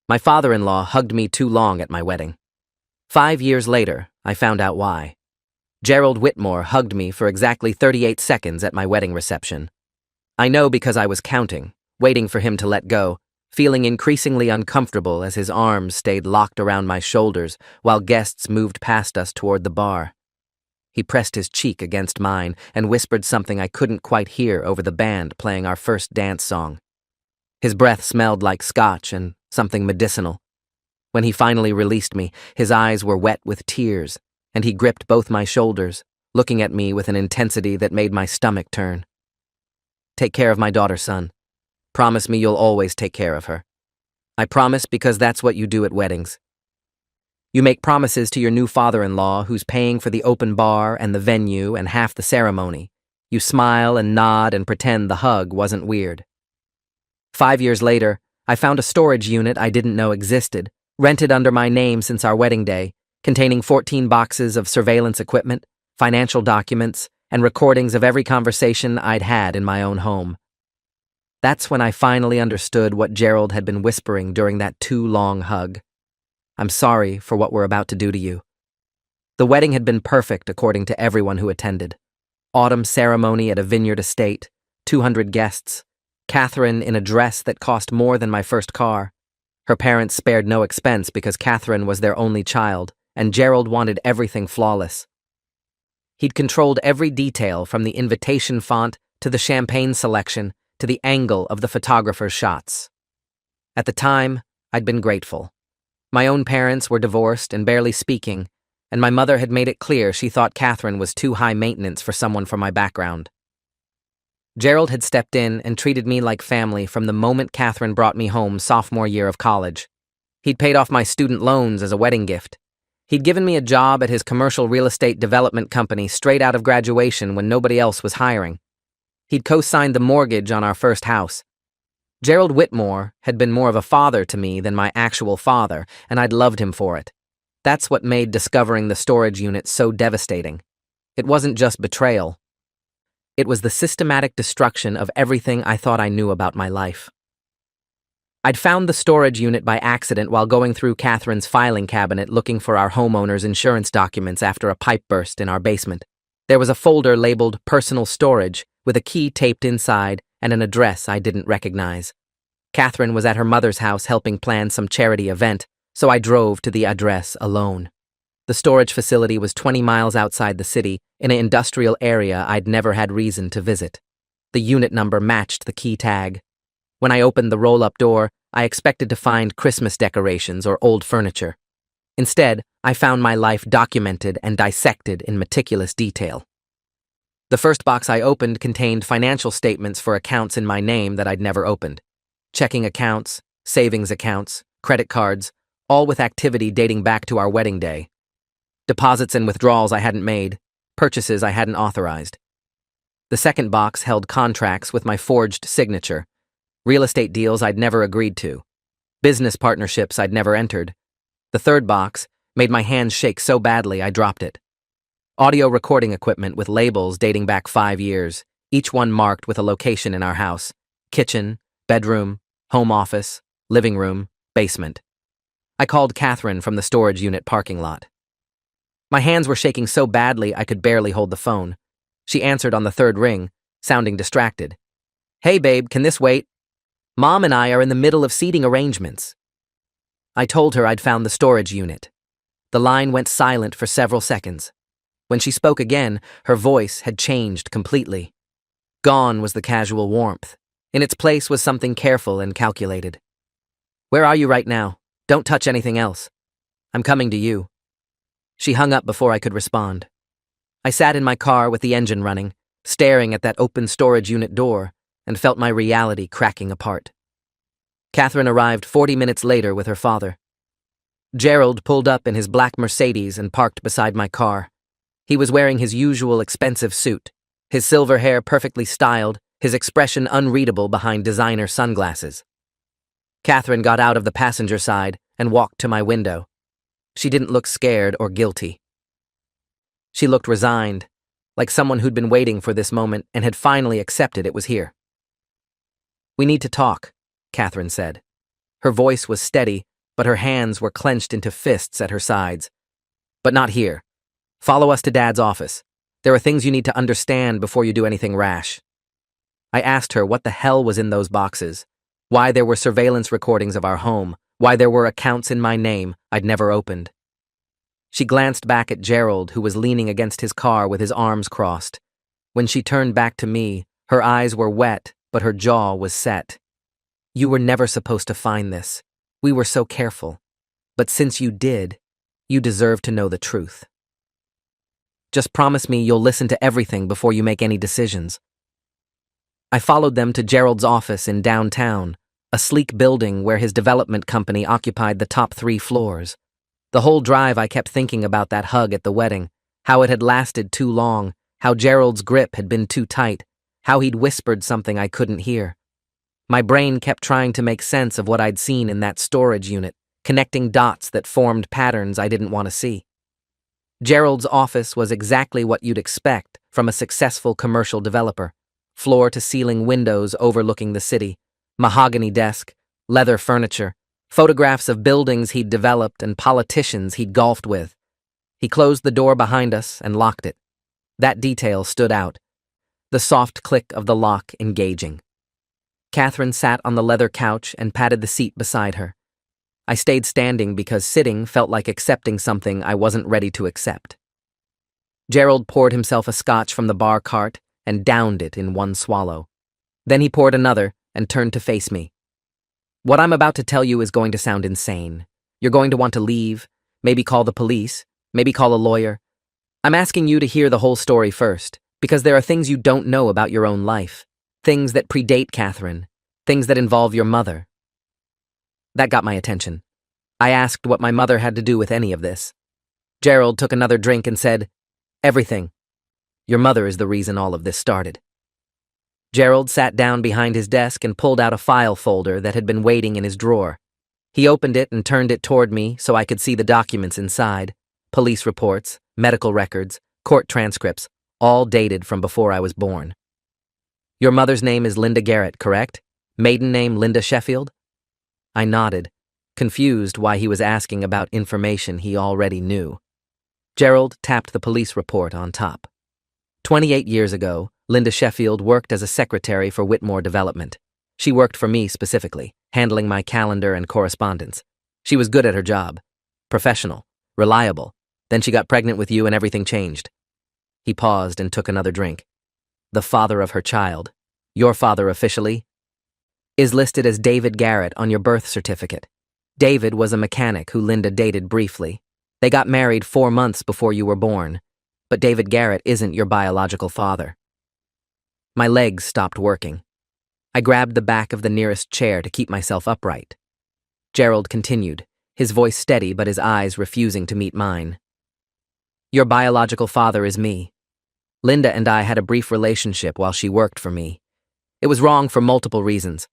My father-in-law hugged me too long at my wedding. 5 years later, I found out why. Gerald Whitmore hugged me for exactly 38 seconds at my wedding reception. I know because I was counting, waiting for him to let go, feeling increasingly uncomfortable as his arms stayed locked around my shoulders while guests moved past us toward the bar. He pressed his cheek against mine and whispered something I couldn't quite hear over the band playing our first dance song. His breath smelled like scotch and something medicinal. When he finally released me, his eyes were wet with tears, and he gripped both my shoulders, looking at me with an intensity that made my stomach turn. "Take care of my daughter, son. Promise me you'll always take care of her." "I promise because that's what you do at weddings. You make promises to your new father-in-law who's paying for the open bar and the venue and half the ceremony. You smile and nod and pretend the hug wasn't weird." 5 years later, I found a storage unit I didn't know existed, rented under my name since our wedding day, containing 14 boxes of surveillance equipment, financial documents, and recordings of every conversation I'd had in my own home. That's when I finally understood what Gerald had been whispering during that too long hug. "I'm sorry for what we're about to do to you." The wedding had been perfect according to everyone who attended. Autumn ceremony at a vineyard estate, 200 guests, Catherine in a dress that cost more than my first car. Her parents spared no expense because Catherine was their only child, and Gerald wanted everything flawless. He'd controlled every detail from the invitation font to the champagne selection to the angle of the photographer's shots. At the time, I'd been grateful. My own parents were divorced and barely speaking, and my mother had made it clear she thought Catherine was too high maintenance for someone from my background. Gerald had stepped in and treated me like family from the moment Catherine brought me home sophomore year of college. He'd paid off my student loans as a wedding gift. He'd given me a job at his commercial real estate development company straight out of graduation when nobody else was hiring. He'd co-signed the mortgage on our first house. Gerald Whitmore had been more of a father to me than my actual father, and I'd loved him for it. That's what made discovering the storage unit so devastating. It wasn't just betrayal. It was the systematic destruction of everything I thought I knew about my life. I'd found the storage unit by accident while going through Catherine's filing cabinet looking for our homeowner's insurance documents after a pipe burst in our basement. There was a folder labeled Personal Storage with a key taped inside and an address I didn't recognize. Catherine was at her mother's house helping plan some charity event, so I drove to the address alone. The storage facility was 20 miles outside the city, in an industrial area I'd never had reason to visit. The unit number matched the key tag. When I opened the roll-up door, I expected to find Christmas decorations or old furniture. Instead, I found my life documented and dissected in meticulous detail. The first box I opened contained financial statements for accounts in my name that I'd never opened. Checking accounts, savings accounts, credit cards, all with activity dating back to our wedding day. Deposits and withdrawals I hadn't made, purchases I hadn't authorized. The second box held contracts with my forged signature, real estate deals I'd never agreed to, business partnerships I'd never entered. The third box made my hands shake so badly I dropped it. Audio recording equipment with labels dating back 5 years, each one marked with a location in our house: kitchen, bedroom, home office, living room, basement. I called Catherine from the storage unit parking lot. My hands were shaking so badly I could barely hold the phone. She answered on the third ring, sounding distracted. "Hey babe, can this wait? Mom and I are in the middle of seating arrangements." I told her I'd found the storage unit. The line went silent for several seconds. When she spoke again, her voice had changed completely. Gone was the casual warmth. In its place was something careful and calculated. "Where are you right now? Don't touch anything else. I'm coming to you." She hung up before I could respond. I sat in my car with the engine running, staring at that open storage unit door, and felt my reality cracking apart. Catherine arrived 40 minutes later with her father. Gerald pulled up in his black Mercedes and parked beside my car. He was wearing his usual expensive suit, his silver hair perfectly styled, his expression unreadable behind designer sunglasses. Catherine got out of the passenger side and walked to my window. She didn't look scared or guilty. She looked resigned, like someone who'd been waiting for this moment and had finally accepted it was here. "We need to talk," Catherine said. Her voice was steady, but her hands were clenched into fists at her sides. "But not here. Follow us to Dad's office. There are things you need to understand before you do anything rash." I asked her what the hell was in those boxes, why there were surveillance recordings of our home, why there were accounts in my name I'd never opened. She glanced back at Gerald, who was leaning against his car with his arms crossed. When she turned back to me, her eyes were wet, but her jaw was set. "You were never supposed to find this. We were so careful. But since you did, you deserve to know the truth. Just promise me you'll listen to everything before you make any decisions." I followed them to Gerald's office in downtown, a sleek building where his development company occupied the top 3 floors. The whole drive I kept thinking about that hug at the wedding, how it had lasted too long, how Gerald's grip had been too tight, how he'd whispered something I couldn't hear. My brain kept trying to make sense of what I'd seen in that storage unit, connecting dots that formed patterns I didn't want to see. Gerald's office was exactly what you'd expect from a successful commercial developer. Floor-to-ceiling windows overlooking the city, mahogany desk, leather furniture, photographs of buildings he'd developed and politicians he'd golfed with. He closed the door behind us and locked it. That detail stood out, the soft click of the lock engaging. Catherine sat on the leather couch and patted the seat beside her. I stayed standing because sitting felt like accepting something I wasn't ready to accept. Gerald poured himself a scotch from the bar cart and downed it in one swallow. Then he poured another and turned to face me. "What I'm about to tell you is going to sound insane. You're going to want to leave, maybe call the police, maybe call a lawyer. I'm asking you to hear the whole story first, because there are things you don't know about your own life, things that predate Catherine, things that involve your mother." That got my attention. I asked what my mother had to do with any of this. Gerald took another drink and said, "Everything. Your mother is the reason all of this started." Gerald sat down behind his desk and pulled out a file folder that had been waiting in his drawer. He opened it and turned it toward me so I could see the documents inside: police reports, medical records, court transcripts, all dated from before I was born. "Your mother's name is Linda Garrett, correct? Maiden name Linda Sheffield?" I nodded, confused why he was asking about information he already knew. Gerald tapped the police report on top. 28 years ago, Linda Sheffield worked as a secretary for Whitmore Development. She worked for me specifically, handling my calendar and correspondence. She was good at her job, professional, reliable. Then she got pregnant with you and everything changed. He paused and took another drink. "The father of her child, your father officially, is listed as David Garrett on your birth certificate. David was a mechanic who Linda dated briefly. They got married 4 months before you were born, but David Garrett isn't your biological father." My legs stopped working. I grabbed the back of the nearest chair to keep myself upright. Gerald continued, his voice steady but his eyes refusing to meet mine. "Your biological father is me. Linda and I had a brief relationship while she worked for me. It was wrong for multiple reasons.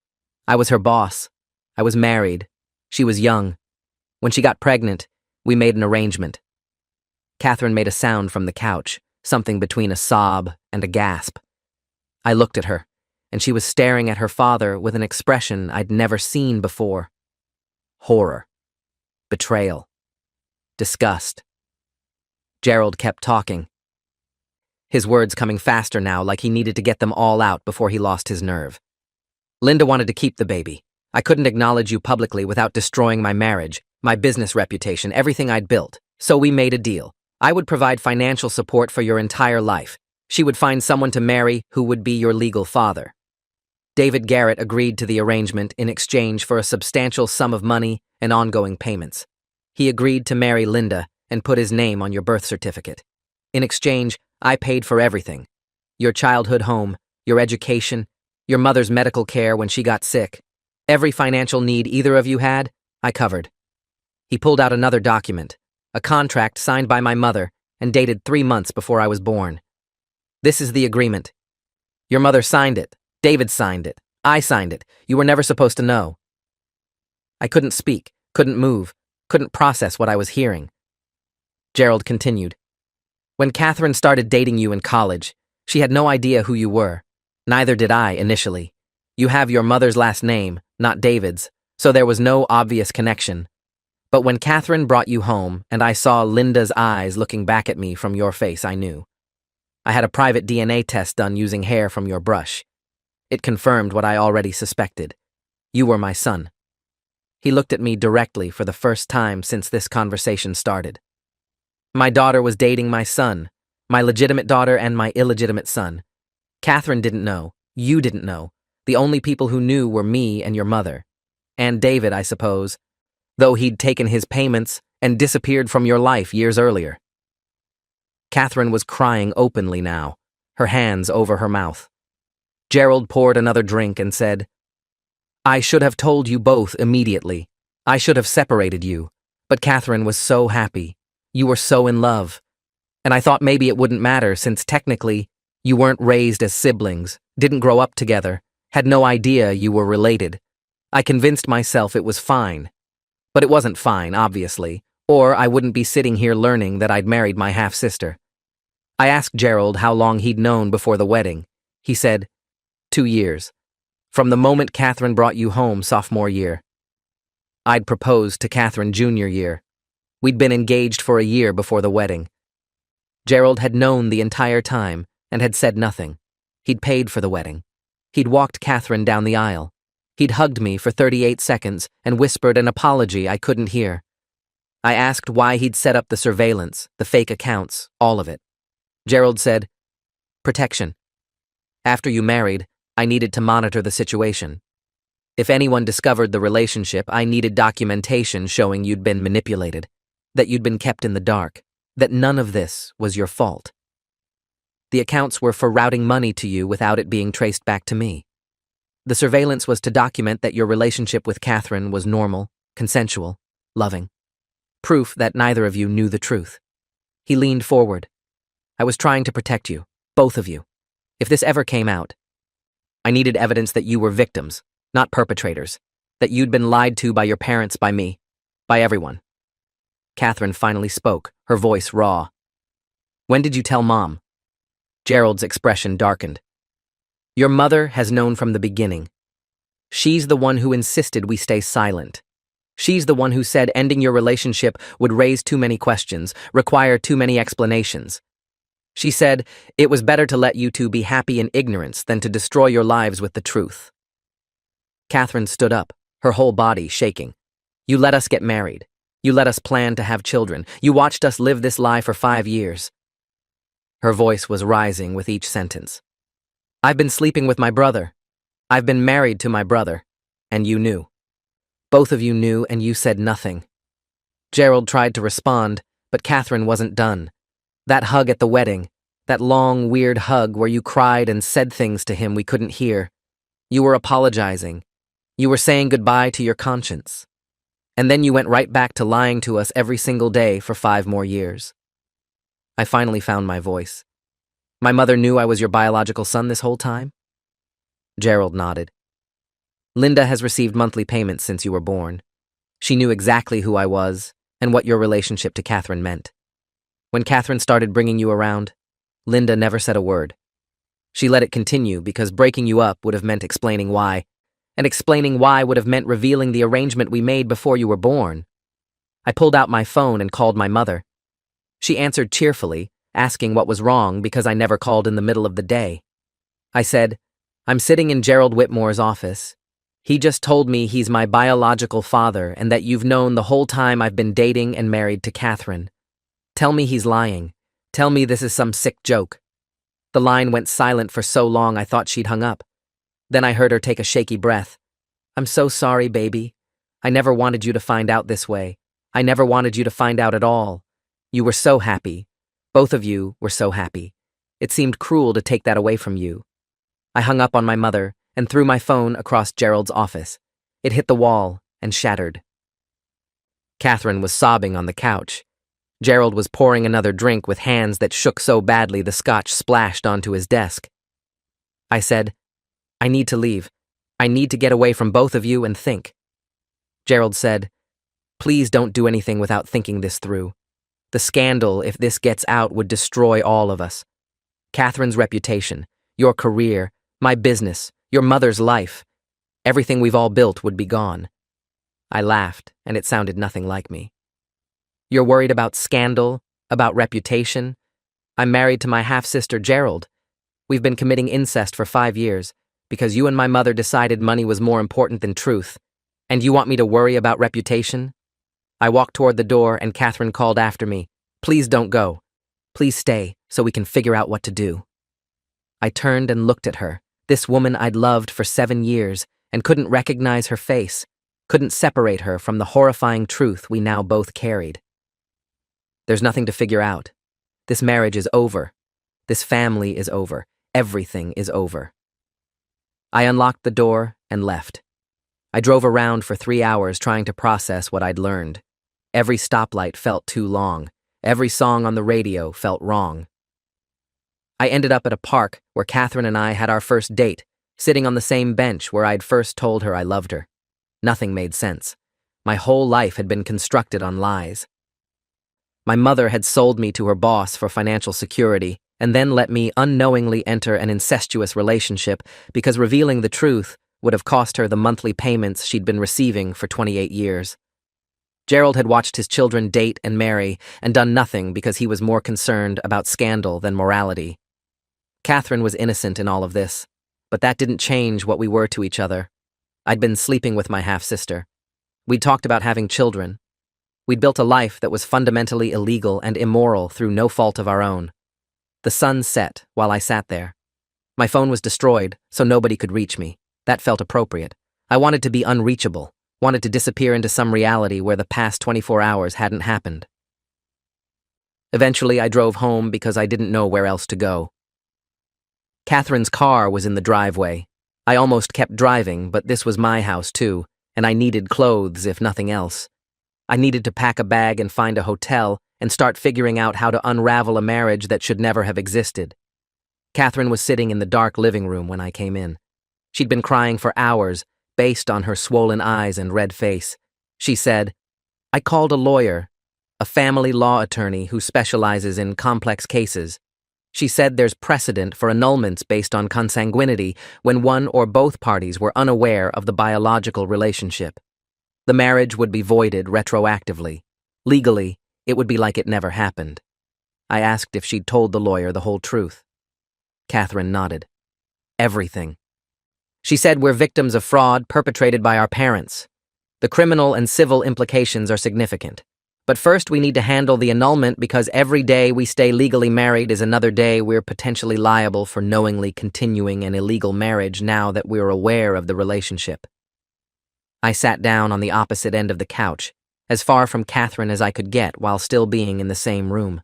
I was her boss. I was married. She was young. When she got pregnant, we made an arrangement." Catherine made a sound from the couch, something between a sob and a gasp. I looked at her, and she was staring at her father with an expression I'd never seen before. Horror. Betrayal. Disgust. Gerald kept talking, his words coming faster now, like he needed to get them all out before he lost his nerve. "Linda wanted to keep the baby. I couldn't acknowledge you publicly without destroying my marriage, my business reputation, everything I'd built. So we made a deal. I would provide financial support for your entire life. She would find someone to marry who would be your legal father." David Garrett agreed to the arrangement in exchange for a substantial sum of money and ongoing payments. He agreed to marry Linda and put his name on your birth certificate. In exchange, I paid for everything: your childhood home, your education, your mother's medical care when she got sick. Every financial need either of you had, I covered. He pulled out another document, a contract signed by my mother and dated 3 months before I was born. "This is the agreement. Your mother signed it. David signed it. I signed it. You were never supposed to know." I couldn't speak, couldn't move, couldn't process what I was hearing. Gerald continued. "When Catherine started dating you in college, she had no idea who you were. Neither did I initially. You have your mother's last name, not David's, so there was no obvious connection. But when Catherine brought you home and I saw Linda's eyes looking back at me from your face, I knew. I had a private DNA test done using hair from your brush. It confirmed what I already suspected. You were my son. He looked at me directly for the first time since this conversation started. My daughter was dating my son, my legitimate daughter and my illegitimate son. Catherine didn't know. You didn't know. The only people who knew were me and your mother. And David, I suppose, though he'd taken his payments and disappeared from your life years earlier. Catherine was crying openly now, her hands over her mouth. Gerald poured another drink and said, I should have told you both immediately. I should have separated you. But Catherine was so happy. You were so in love. And I thought maybe it wouldn't matter since technically you weren't raised as siblings, didn't grow up together, had no idea you were related. I convinced myself it was fine. But it wasn't fine, obviously, or I wouldn't be sitting here learning that I'd married my half-sister. I asked Gerald how long he'd known before the wedding. He said, 2 years. From the moment Catherine brought you home sophomore year. I'd proposed to Catherine junior year. We'd been engaged for a year before the wedding. Gerald had known the entire time and had said nothing. He'd paid for the wedding. He'd walked Catherine down the aisle. He'd hugged me for 38 seconds and whispered an apology I couldn't hear. I asked why he'd set up the surveillance, the fake accounts, all of it. Gerald said, protection. After you married, I needed to monitor the situation. If anyone discovered the relationship, I needed documentation showing you'd been manipulated, that you'd been kept in the dark, that none of this was your fault. The accounts were for routing money to you without it being traced back to me. The surveillance was to document that your relationship with Catherine was normal, consensual, loving. Proof that neither of you knew the truth. He leaned forward. I was trying to protect you, both of you. If this ever came out, I needed evidence that you were victims, not perpetrators, that you'd been lied to by your parents, by me, by everyone. Catherine finally spoke, her voice raw. When did you tell Mom? Gerald's expression darkened. Your mother has known from the beginning. She's the one who insisted we stay silent. She's the one who said ending your relationship would raise too many questions, require too many explanations. She said it was better to let you two be happy in ignorance than to destroy your lives with the truth. Catherine stood up, her whole body shaking. You let us get married. You let us plan to have children. You watched us live this lie for 5 years. Her voice was rising with each sentence. I've been sleeping with my brother. I've been married to my brother. And you knew. Both of you knew and you said nothing. Gerald tried to respond, but Catherine wasn't done. That hug at the wedding, that long, weird hug where you cried and said things to him we couldn't hear. You were apologizing. You were saying goodbye to your conscience. And then you went right back to lying to us every single day for 5 more years. I finally found my voice. My mother knew I was your biological son this whole time? Gerald nodded. Linda has received monthly payments since you were born. She knew exactly who I was and what your relationship to Catherine meant. When Catherine started bringing you around, Linda never said a word. She let it continue because breaking you up would have meant explaining why, and explaining why would have meant revealing the arrangement we made before you were born. I pulled out my phone and called my mother. She answered cheerfully, asking what was wrong because I never called in the middle of the day. I said, I'm sitting in Gerald Whitmore's office. He just told me he's my biological father and that you've known the whole time I've been dating and married to Catherine. Tell me he's lying. Tell me this is some sick joke. The line went silent for so long I thought she'd hung up. Then I heard her take a shaky breath. I'm so sorry, baby. I never wanted you to find out this way. I never wanted you to find out at all. You were so happy. Both of you were so happy. It seemed cruel to take that away from you. I hung up on my mother and threw my phone across Gerald's office. It hit the wall and shattered. Catherine was sobbing on the couch. Gerald was pouring another drink with hands that shook so badly the scotch splashed onto his desk. I said, I need to leave. I need to get away from both of you and think. Gerald said, please don't do anything without thinking this through. The scandal, if this gets out, would destroy all of us. Catherine's reputation, your career, my business, your mother's life. Everything we've all built would be gone. I laughed, and it sounded nothing like me. You're worried about scandal, about reputation? I'm married to my half-sister Gerald. We've been committing incest for 5 years because you and my mother decided money was more important than truth. And you want me to worry about reputation? I walked toward the door and Catherine called after me. Please don't go. Please stay so we can figure out what to do. I turned and looked at her, this woman I'd loved for 7 years, and couldn't recognize her face, couldn't separate her from the horrifying truth we now both carried. There's nothing to figure out. This marriage is over. This family is over. Everything is over. I unlocked the door and left. I drove around for 3 hours trying to process what I'd learned. Every stoplight felt too long. Every song on the radio felt wrong. I ended up at a park where Catherine and I had our first date, sitting on the same bench where I'd first told her I loved her. Nothing made sense. My whole life had been constructed on lies. My mother had sold me to her boss for financial security and then let me unknowingly enter an incestuous relationship because revealing the truth would have cost her the monthly payments she'd been receiving for 28 years. Gerald had watched his children date and marry and done nothing because he was more concerned about scandal than morality. Catherine was innocent in all of this, but that didn't change what we were to each other. I'd been sleeping with my half-sister. We'd talked about having children. We'd built a life that was fundamentally illegal and immoral through no fault of our own. The sun set while I sat there. My phone was destroyed, so nobody could reach me. That felt appropriate. I wanted to be unreachable, wanted to disappear into some reality where the past 24 hours hadn't happened. Eventually, I drove home because I didn't know where else to go. Catherine's car was in the driveway. I almost kept driving, but this was my house too, and I needed clothes if nothing else. I needed to pack a bag and find a hotel and start figuring out how to unravel a marriage that should never have existed. Catherine was sitting in the dark living room when I came in. She'd been crying for hours, based on her swollen eyes and red face. She said, I called a lawyer, a family law attorney who specializes in complex cases. She said there's precedent for annulments based on consanguinity when one or both parties were unaware of the biological relationship. The marriage would be voided retroactively. Legally, it would be like it never happened. I asked if she'd told the lawyer the whole truth. Catherine nodded. Everything. She said we're victims of fraud perpetrated by our parents. The criminal and civil implications are significant. But first we need to handle the annulment because every day we stay legally married is another day we're potentially liable for knowingly continuing an illegal marriage now that we're aware of the relationship. I sat down on the opposite end of the couch, as far from Catherine as I could get while still being in the same room.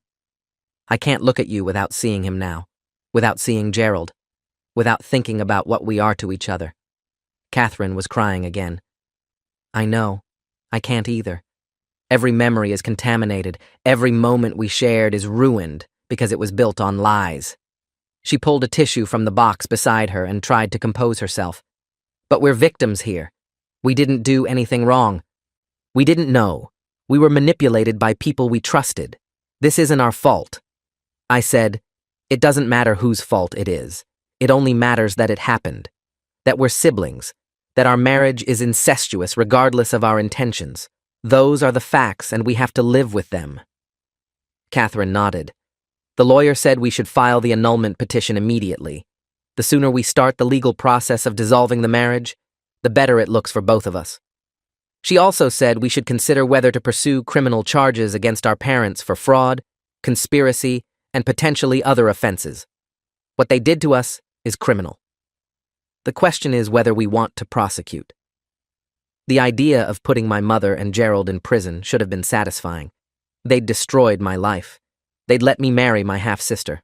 I can't look at you without seeing him now, without seeing Gerald, without thinking about what we are to each other. Catherine was crying again. I know. I can't either. Every memory is contaminated. Every moment we shared is ruined because it was built on lies. She pulled a tissue from the box beside her and tried to compose herself. But we're victims here. We didn't do anything wrong. We didn't know. We were manipulated by people we trusted. This isn't our fault. I said, it doesn't matter whose fault it is. It only matters that it happened. That we're siblings. That our marriage is incestuous regardless of our intentions. Those are the facts and we have to live with them. Catherine nodded. The lawyer said we should file the annulment petition immediately. The sooner we start the legal process of dissolving the marriage, the better it looks for both of us. She also said we should consider whether to pursue criminal charges against our parents for fraud, conspiracy, and potentially other offenses. What they did to us is criminal. The question is whether we want to prosecute. The idea of putting my mother and Gerald in prison should have been satisfying. They'd destroyed my life. They'd let me marry my half-sister.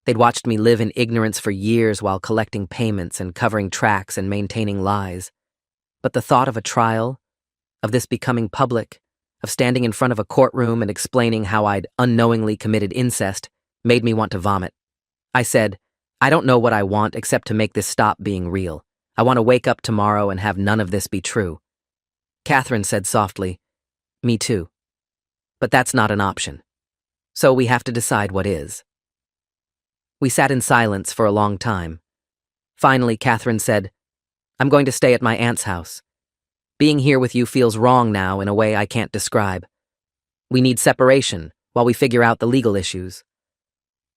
They'd watched me live in ignorance for years while collecting payments and covering tracks and maintaining lies. But the thought of a trial, of this becoming public, of standing in front of a courtroom and explaining how I'd unknowingly committed incest, made me want to vomit. I said, I don't know what I want except to make this stop being real. I want to wake up tomorrow and have none of this be true. Catherine said softly, Me too. But that's not an option. So we have to decide what is. We sat in silence for a long time. Finally, Catherine said, I'm going to stay at my aunt's house. Being here with you feels wrong now in a way I can't describe. We need separation while we figure out the legal issues."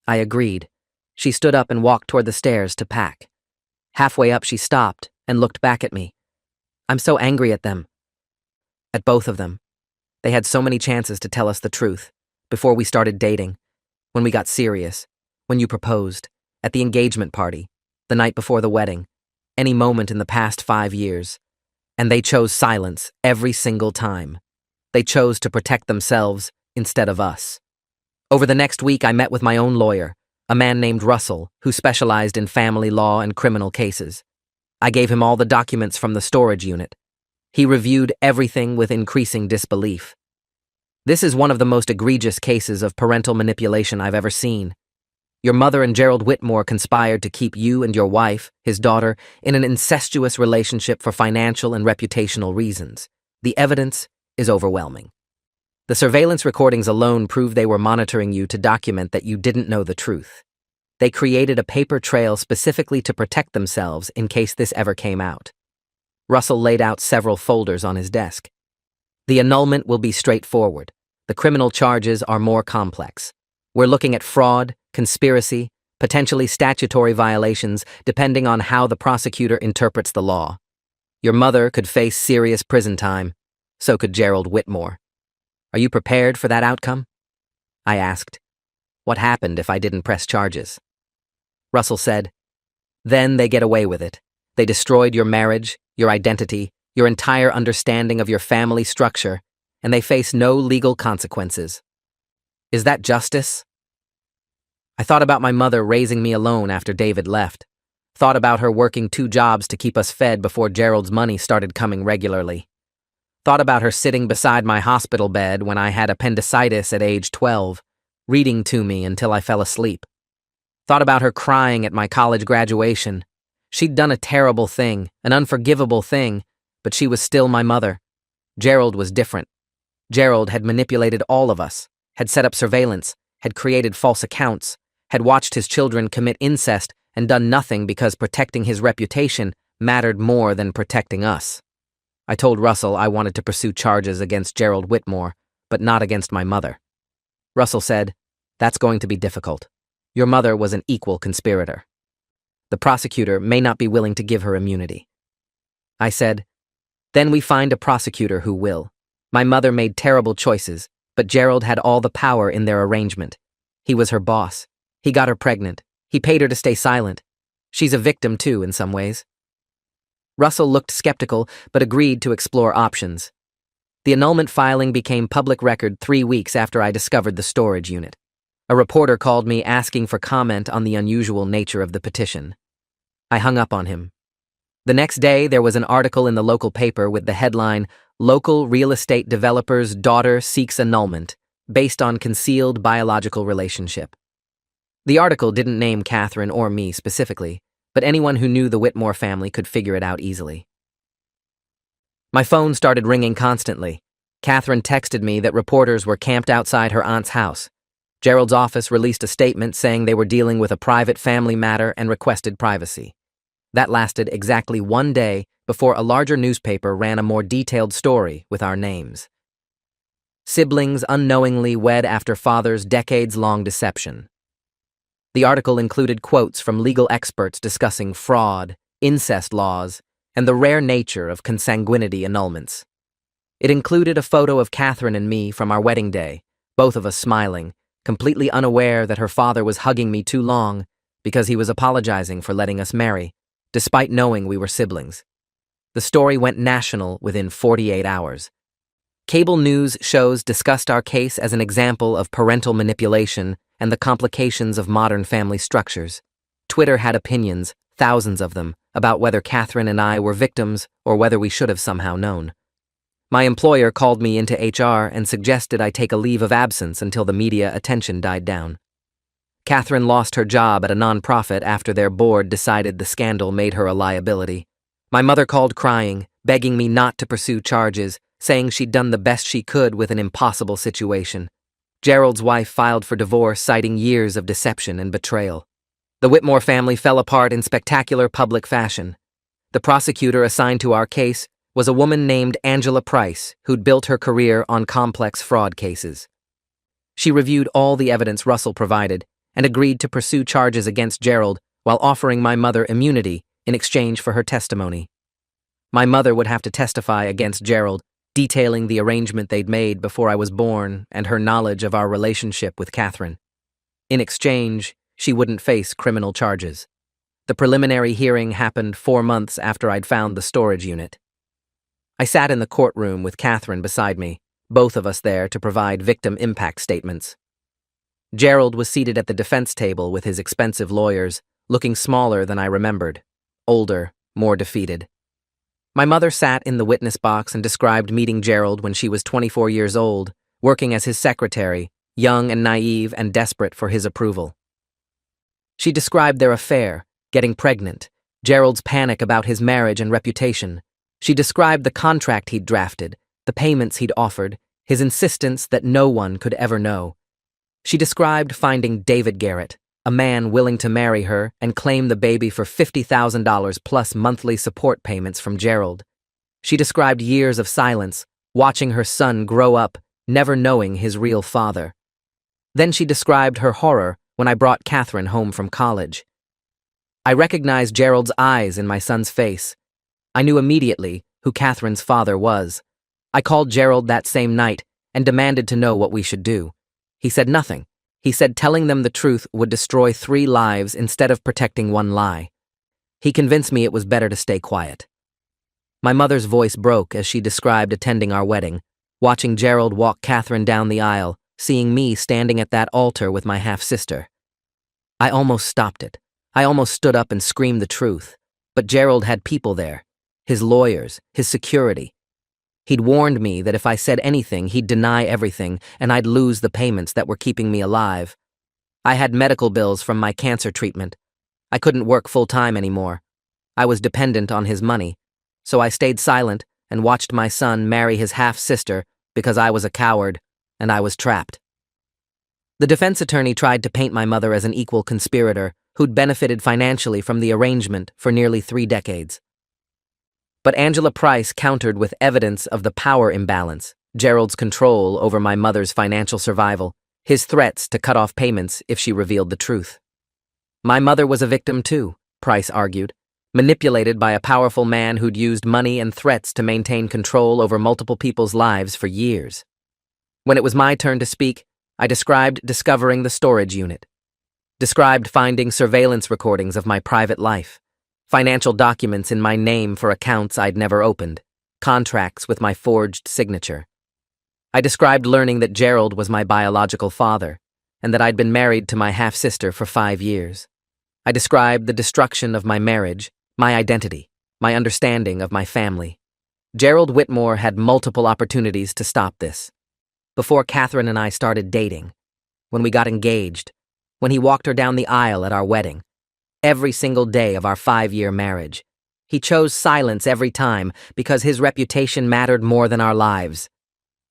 I agreed. She stood up and walked toward the stairs to pack. Halfway up, she stopped and looked back at me. "I'm so angry at them." At both of them. They had so many chances to tell us the truth. Before we started dating, when we got serious, when you proposed, at the engagement party, the night before the wedding, any moment in the past 5 years. And they chose silence every single time. They chose to protect themselves instead of us. Over the next week, I met with my own lawyer, a man named Russell, who specialized in family law and criminal cases. I gave him all the documents from the storage unit. He reviewed everything with increasing disbelief. "This is one of the most egregious cases of parental manipulation I've ever seen. Your mother and Gerald Whitmore conspired to keep you and your wife, his daughter, in an incestuous relationship for financial and reputational reasons. The evidence is overwhelming. The surveillance recordings alone prove they were monitoring you to document that you didn't know the truth. They created a paper trail specifically to protect themselves in case this ever came out." Russell laid out several folders on his desk. "The annulment will be straightforward. The criminal charges are more complex. We're looking at fraud, conspiracy, potentially statutory violations, depending on how the prosecutor interprets the law. Your mother could face serious prison time. So could Gerald Whitmore. Are you prepared for that outcome?" I asked. "What happened if I didn't press charges?" Russell said, "Then they get away with it. They destroyed your marriage, your identity, your entire understanding of your family structure, and they face no legal consequences. Is that justice?" I thought about my mother raising me alone after David left. Thought about her working 2 jobs to keep us fed before Gerald's money started coming regularly. Thought about her sitting beside my hospital bed when I had appendicitis at age 12, reading to me until I fell asleep. Thought about her crying at my college graduation. She'd done a terrible thing, an unforgivable thing, but she was still my mother. Gerald was different. Gerald had manipulated all of us, had set up surveillance, had created false accounts, had watched his children commit incest and done nothing because protecting his reputation mattered more than protecting us. I told Russell I wanted to pursue charges against Gerald Whitmore, but not against my mother. Russell said, "That's going to be difficult. Your mother was an equal conspirator. The prosecutor may not be willing to give her immunity." I said, "Then we find a prosecutor who will. My mother made terrible choices, but Gerald had all the power in their arrangement. He was her boss. He got her pregnant. He paid her to stay silent. She's a victim, too, in some ways." Russell looked skeptical, but agreed to explore options. The annulment filing became public record 3 weeks after I discovered the storage unit. A reporter called me asking for comment on the unusual nature of the petition. I hung up on him. The next day, there was an article in the local paper with the headline, "Local Real Estate Developer's Daughter Seeks Annulment, Based on Concealed Biological Relationship." The article didn't name Catherine or me specifically, but anyone who knew the Whitmore family could figure it out easily. My phone started ringing constantly. Catherine texted me that reporters were camped outside her aunt's house. Gerald's office released a statement saying they were dealing with a private family matter and requested privacy. That lasted exactly 1 day before a larger newspaper ran a more detailed story with our names. Siblings unknowingly wed after father's decades-long deception. The article included quotes from legal experts discussing fraud, incest laws, and the rare nature of consanguinity annulments. It included a photo of Catherine and me from our wedding day, both of us smiling, completely unaware that her father was hugging me too long because he was apologizing for letting us marry, despite knowing we were siblings. The story went national within 48 hours. Cable news shows discussed our case as an example of parental manipulation and the complications of modern family structures. Twitter had opinions, thousands of them, about whether Catherine and I were victims or whether we should have somehow known. My employer called me into HR and suggested I take a leave of absence until the media attention died down. Catherine lost her job at a nonprofit after their board decided the scandal made her a liability. My mother called crying, begging me not to pursue charges, saying she'd done the best she could with an impossible situation. Gerald's wife filed for divorce, citing years of deception and betrayal. The Whitmore family fell apart in spectacular public fashion. The prosecutor assigned to our case was a woman named Angela Price who'd built her career on complex fraud cases. She reviewed all the evidence Russell provided and agreed to pursue charges against Gerald while offering my mother immunity in exchange for her testimony. My mother would have to testify against Gerald, detailing the arrangement they'd made before I was born and her knowledge of our relationship with Catherine. In exchange, she wouldn't face criminal charges. The preliminary hearing happened 4 months after I'd found the storage unit. I sat in the courtroom with Catherine beside me, both of us there to provide victim impact statements. Gerald was seated at the defense table with his expensive lawyers, looking smaller than I remembered, older, more defeated. My mother sat in the witness box and described meeting Gerald when she was 24 years old, working as his secretary, young and naive and desperate for his approval. She described their affair, getting pregnant, Gerald's panic about his marriage and reputation. She described the contract he'd drafted, the payments he'd offered, his insistence that no one could ever know. She described finding David Garrett, a man willing to marry her and claim the baby for $50,000 plus monthly support payments from Gerald. She described years of silence, watching her son grow up, never knowing his real father. Then she described her horror when I brought Catherine home from college. I recognized Gerald's eyes in my son's face. I knew immediately who Catherine's father was. I called Gerald that same night and demanded to know what we should do. He said nothing. He said telling them the truth would destroy 3 lives instead of protecting 1 lie. He convinced me it was better to stay quiet. My mother's voice broke as she described attending our wedding, watching Gerald walk Catherine down the aisle, seeing me standing at that altar with my half-sister. I almost stopped it. I almost stood up and screamed the truth. But Gerald had people there, his lawyers, his security. He'd warned me that if I said anything, he'd deny everything, and I'd lose the payments that were keeping me alive. I had medical bills from my cancer treatment. I couldn't work full-time anymore. I was dependent on his money, so I stayed silent and watched my son marry his half-sister because I was a coward and I was trapped. The defense attorney tried to paint my mother as an equal conspirator who'd benefited financially from the arrangement for nearly 3 decades. But Angela Price countered with evidence of the power imbalance, Gerald's control over my mother's financial survival, his threats to cut off payments if she revealed the truth. My mother was a victim too, Price argued, manipulated by a powerful man who'd used money and threats to maintain control over multiple people's lives for years. When it was my turn to speak, I described discovering the storage unit, described finding surveillance recordings of my private life, financial documents in my name for accounts I'd never opened, contracts with my forged signature. I described learning that Gerald was my biological father, and that I'd been married to my half-sister for 5 years. I described the destruction of my marriage, my identity, my understanding of my family. Gerald Whitmore had multiple opportunities to stop this. Before Catherine and I started dating, when we got engaged, when he walked her down the aisle at our wedding, every single day of our 5-year marriage. He chose silence every time because his reputation mattered more than our lives.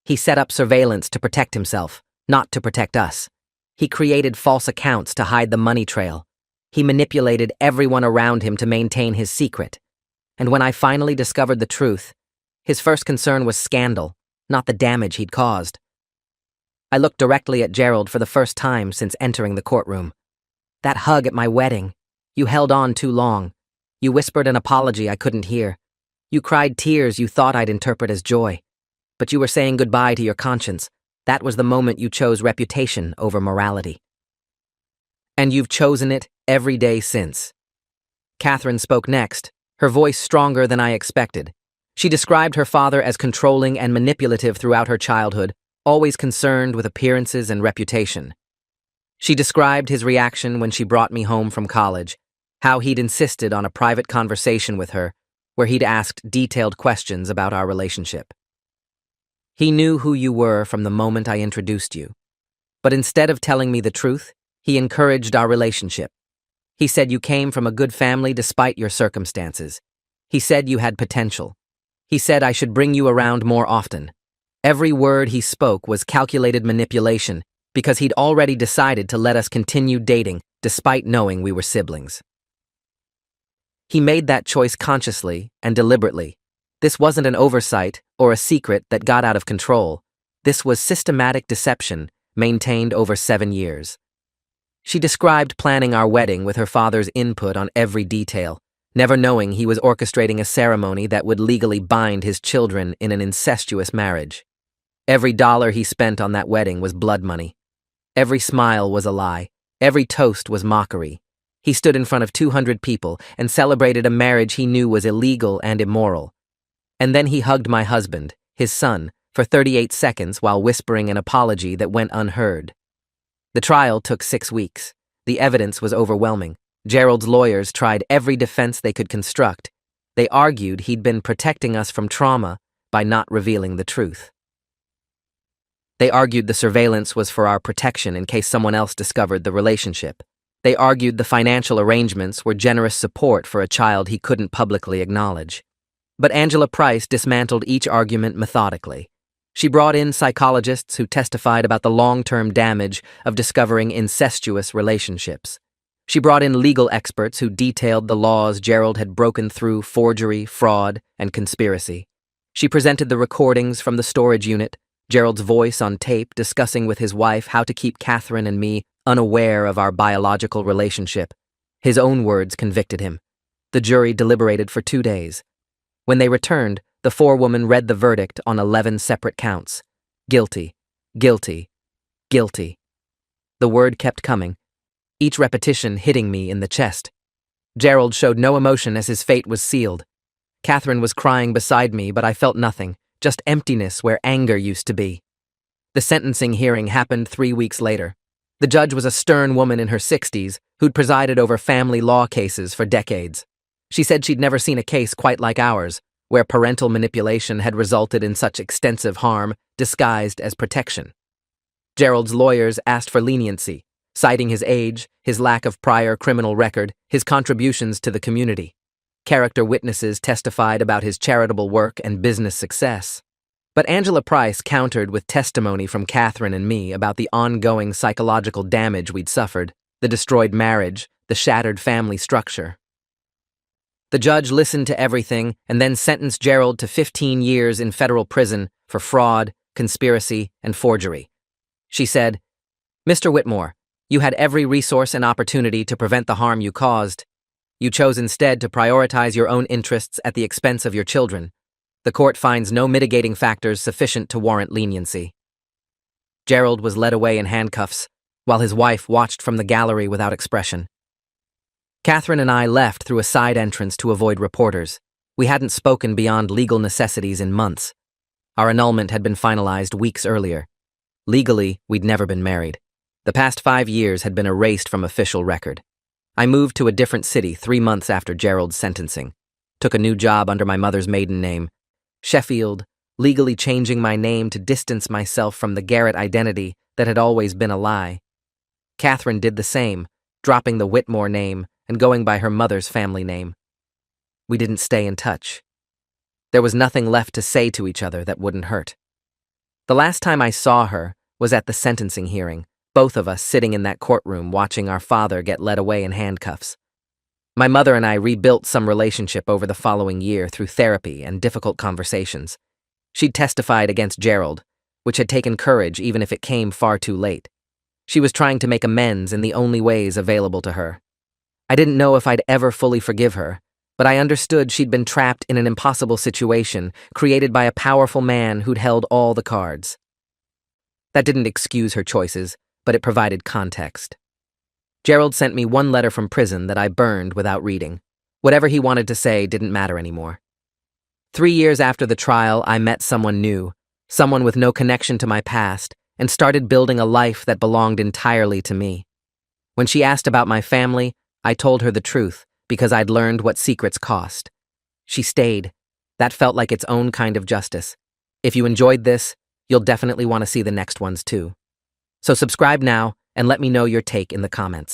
He set up surveillance to protect himself, not to protect us. He created false accounts to hide the money trail. He manipulated everyone around him to maintain his secret. And when I finally discovered the truth, his first concern was scandal, not the damage he'd caused. I looked directly at Gerald for the first time since entering the courtroom. That hug at my wedding. You held on too long. You whispered an apology I couldn't hear. You cried tears you thought I'd interpret as joy. But you were saying goodbye to your conscience. That was the moment you chose reputation over morality. And you've chosen it every day since. Catherine spoke next, her voice stronger than I expected. She described her father as controlling and manipulative throughout her childhood, always concerned with appearances and reputation. She described his reaction when she brought me home from college, how he'd insisted on a private conversation with her, where he'd asked detailed questions about our relationship. He knew who you were from the moment I introduced you, but instead of telling me the truth, he encouraged our relationship. He said you came from a good family despite your circumstances. He said you had potential. He said I should bring you around more often. Every word he spoke was calculated manipulation because he'd already decided to let us continue dating despite knowing we were siblings. He made that choice consciously and deliberately, This wasn't an oversight or a secret that got out of control. This was systematic deception maintained over 7 years. She described planning our wedding with her father's input on every detail, never knowing he was orchestrating a ceremony that would legally bind his children in an incestuous marriage. Every dollar he spent on that wedding was blood money. Every smile was a lie. Every toast was mockery. He stood in front of 200 people and celebrated a marriage he knew was illegal and immoral. And then he hugged my husband, his son, for 38 seconds while whispering an apology that went unheard. The trial took 6 weeks. The evidence was overwhelming. Gerald's lawyers tried every defense they could construct. They argued he'd been protecting us from trauma by not revealing the truth. They argued the surveillance was for our protection in case someone else discovered the relationship. They argued the financial arrangements were generous support for a child he couldn't publicly acknowledge. But Angela Price dismantled each argument methodically. She brought in psychologists who testified about the long-term damage of discovering incestuous relationships. She brought in legal experts who detailed the laws Gerald had broken through forgery, fraud, and conspiracy. She presented the recordings from the storage unit, Gerald's voice on tape discussing with his wife how to keep Catherine and me unaware of our biological relationship. His own words convicted him. The jury deliberated for 2 days. When they returned, the forewoman read the verdict on 11 separate counts. Guilty, guilty, guilty. The word kept coming, each repetition hitting me in the chest. Gerald showed no emotion as his fate was sealed. Catherine was crying beside me, but I felt nothing, just emptiness where anger used to be. The sentencing hearing happened 3 weeks later. The judge was a stern woman in her 60s who'd presided over family law cases for decades. She said she'd never seen a case quite like ours, where parental manipulation had resulted in such extensive harm disguised as protection. Gerald's lawyers asked for leniency, citing his age, his lack of prior criminal record, his contributions to the community. Character witnesses testified about his charitable work and business success. But Angela Price countered with testimony from Catherine and me about the ongoing psychological damage we'd suffered, the destroyed marriage, the shattered family structure. The judge listened to everything and then sentenced Gerald to 15 years in federal prison for fraud, conspiracy, and forgery. She said, "Mr. Whitmore, you had every resource and opportunity to prevent the harm you caused. You chose instead to prioritize your own interests at the expense of your children. The court finds no mitigating factors sufficient to warrant leniency." Gerald was led away in handcuffs, while his wife watched from the gallery without expression. Catherine and I left through a side entrance to avoid reporters. We hadn't spoken beyond legal necessities in months. Our annulment had been finalized weeks earlier. Legally, we'd never been married. The past 5 years had been erased from official record. I moved to a different city 3 months after Gerald's sentencing. Took a new job under my mother's maiden name, Sheffield, legally changing my name to distance myself from the Garrett identity that had always been a lie. Catherine did the same, dropping the Whitmore name and going by her mother's family name. We didn't stay in touch. There was nothing left to say to each other that wouldn't hurt. The last time I saw her was at the sentencing hearing, both of us sitting in that courtroom watching our father get led away in handcuffs. My mother and I rebuilt some relationship over the following year through therapy and difficult conversations. She'd testified against Gerald, which had taken courage even if it came far too late. She was trying to make amends in the only ways available to her. I didn't know if I'd ever fully forgive her, but I understood she'd been trapped in an impossible situation created by a powerful man who'd held all the cards. That didn't excuse her choices, but it provided context. Gerald sent me one letter from prison that I burned without reading. Whatever he wanted to say didn't matter anymore. 3 years after the trial, I met someone new, someone with no connection to my past, and started building a life that belonged entirely to me. When she asked about my family, I told her the truth, because I'd learned what secrets cost. She stayed. That felt like its own kind of justice. If you enjoyed this, you'll definitely want to see the next ones too. So subscribe now and let me know your take in the comments.